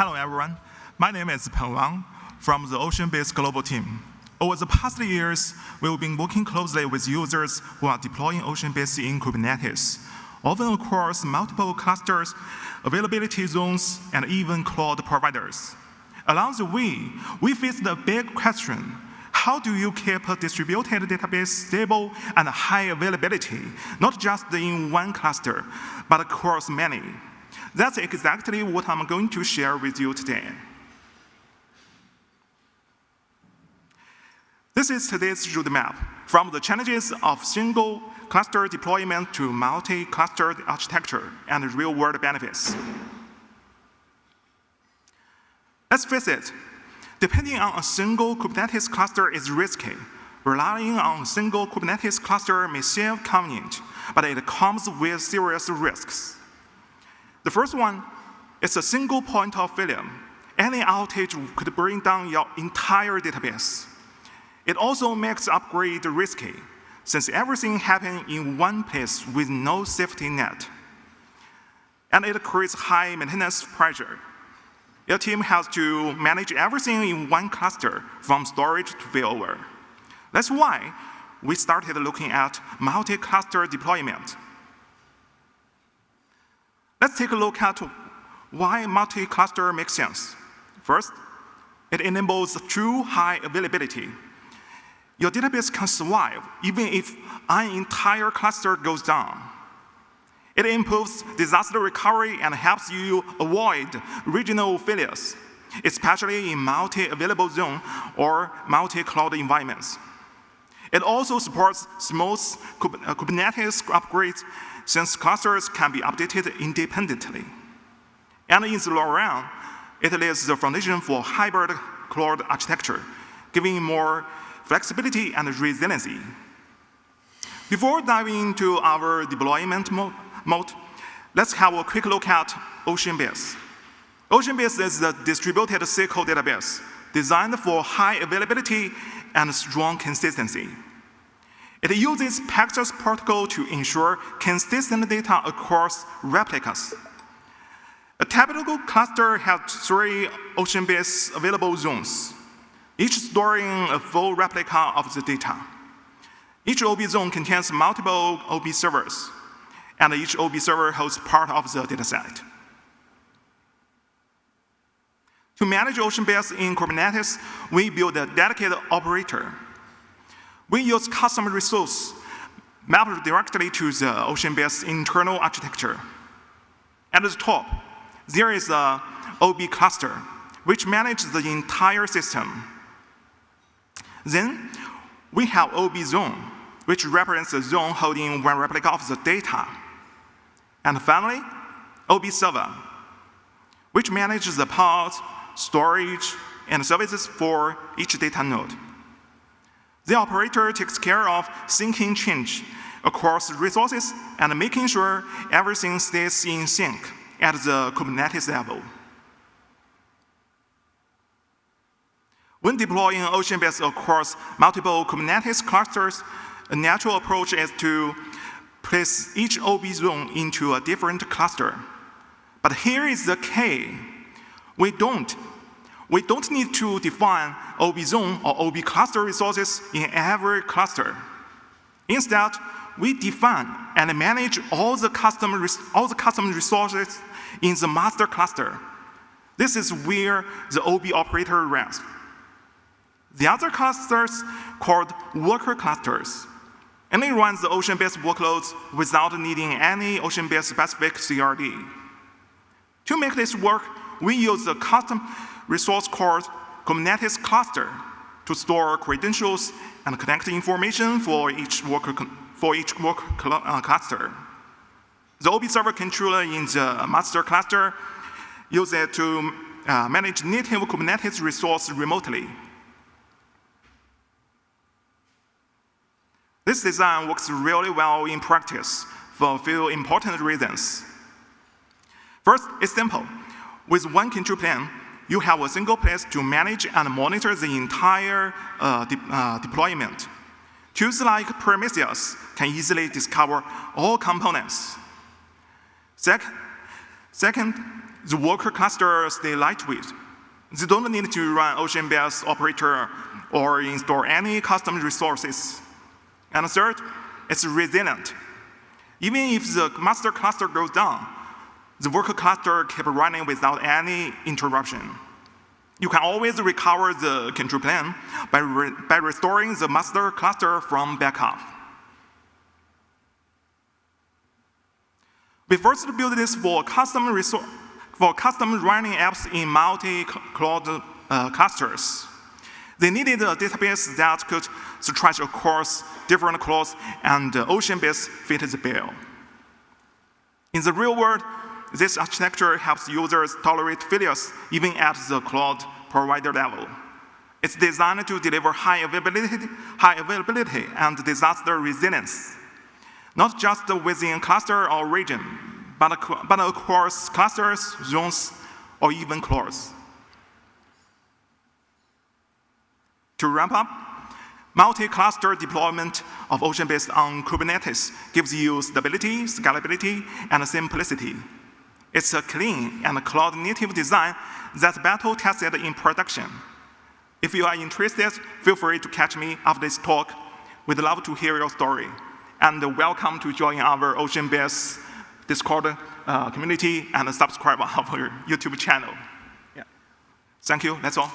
Hello, everyone. My name is Peng Wang from the OceanBase global team. Over the past years, we've been working closely with users who are deploying OceanBase in Kubernetes, often across multiple clusters, availability zones, and even cloud providers. Along the way, we faced the big question: how do you keep a distributed database stable and high availability, not just in one cluster, but across many? That's exactly what I'm going to share with you today. This is today's roadmap, from the challenges of single cluster deployment to multi-clustered architecture and real-world benefits. Let's face it, depending on a single Kubernetes cluster is risky. Relying on a single Kubernetes cluster may seem convenient, but it comes with serious risks. The first one is a single point of failure. Any outage could bring down your entire database. It also makes upgrade risky, since everything happens in one place with no safety net. And it creates high maintenance pressure. Your team has to manage everything in one cluster, from storage to failover. That's why we started looking at multi-cluster deployment. Let's take a look at why multi-cluster makes sense. First, it enables true high availability. Your database can survive even if an entire cluster goes down. It improves disaster recovery and helps you avoid regional failures, especially in multi-available zone or multi-cloud environments. It also supports smooth Kubernetes upgrades, since clusters can be updated independently. And in the long run, it lays the foundation for hybrid cloud architecture, giving more flexibility and resiliency. Before diving into our deployment mode, let's have a quick look at OceanBase. OceanBase is a distributed SQL database designed for high availability and strong consistency. It uses Paxos protocol to ensure consistent data across replicas. A typical cluster has 3 OceanBase available zones, each storing a full replica of the data. Each OB zone contains multiple OB servers, and each OB server hosts part of the dataset. To manage OceanBase in Kubernetes, we built a dedicated operator. We use custom resource mapped directly to the OceanBase internal architecture. At the top, there is a OB cluster, which manages the entire system. Then, we have OB zone, which represents the zone holding one replica of the data. And finally, OB server, which manages the pods, storage, and services for each data node. The operator takes care of syncing change across resources and making sure everything stays in sync at the Kubernetes level. When deploying OceanBase across multiple Kubernetes clusters, a natural approach is to place each OB zone into a different cluster. But here is the key. We don't need to define OB zone or OB cluster resources in every cluster. Instead, we define and manage all the custom resources in the master cluster. This is where the OB operator runs. The other clusters, called worker clusters, only runs the OceanBase workloads without needing any OceanBase specific CRD. To make this work, we use a custom resource called Kubernetes cluster to store credentials and connect information for each work cluster. The OB server controller in the master cluster uses it to manage native Kubernetes resource remotely. This design works really well in practice for a few important reasons. First, it's simple. With one control plane, you have a single place to manage and monitor the entire deployment. Tools like Prometheus can easily discover all components. Second, The worker clusters stay lightweight. They don't need to run OceanBase operator or install any custom resources. And third, it's resilient. Even if the master cluster goes down, the worker cluster keeps running without any interruption. You can always recover the control plane by restoring the master cluster from backup. We first built this for custom running apps in multi-cloud clusters. They needed a database that could stretch across different clouds, and OceanBase fit the bill. In the real world, this architecture helps users tolerate failures even at the cloud provider level. It's designed to deliver high availability and disaster resilience, not just within cluster or region, but across clusters, zones, or even clouds. To wrap up, multi-cluster deployment of OceanBase on Kubernetes gives you stability, scalability, and simplicity. It's a clean and cloud-native design that's battle-tested in production. If you are interested, feel free to catch me after this talk. We'd love to hear your story. And welcome to join our OceanBase Discord community and subscribe to our YouTube channel. Yeah. Thank you, that's all.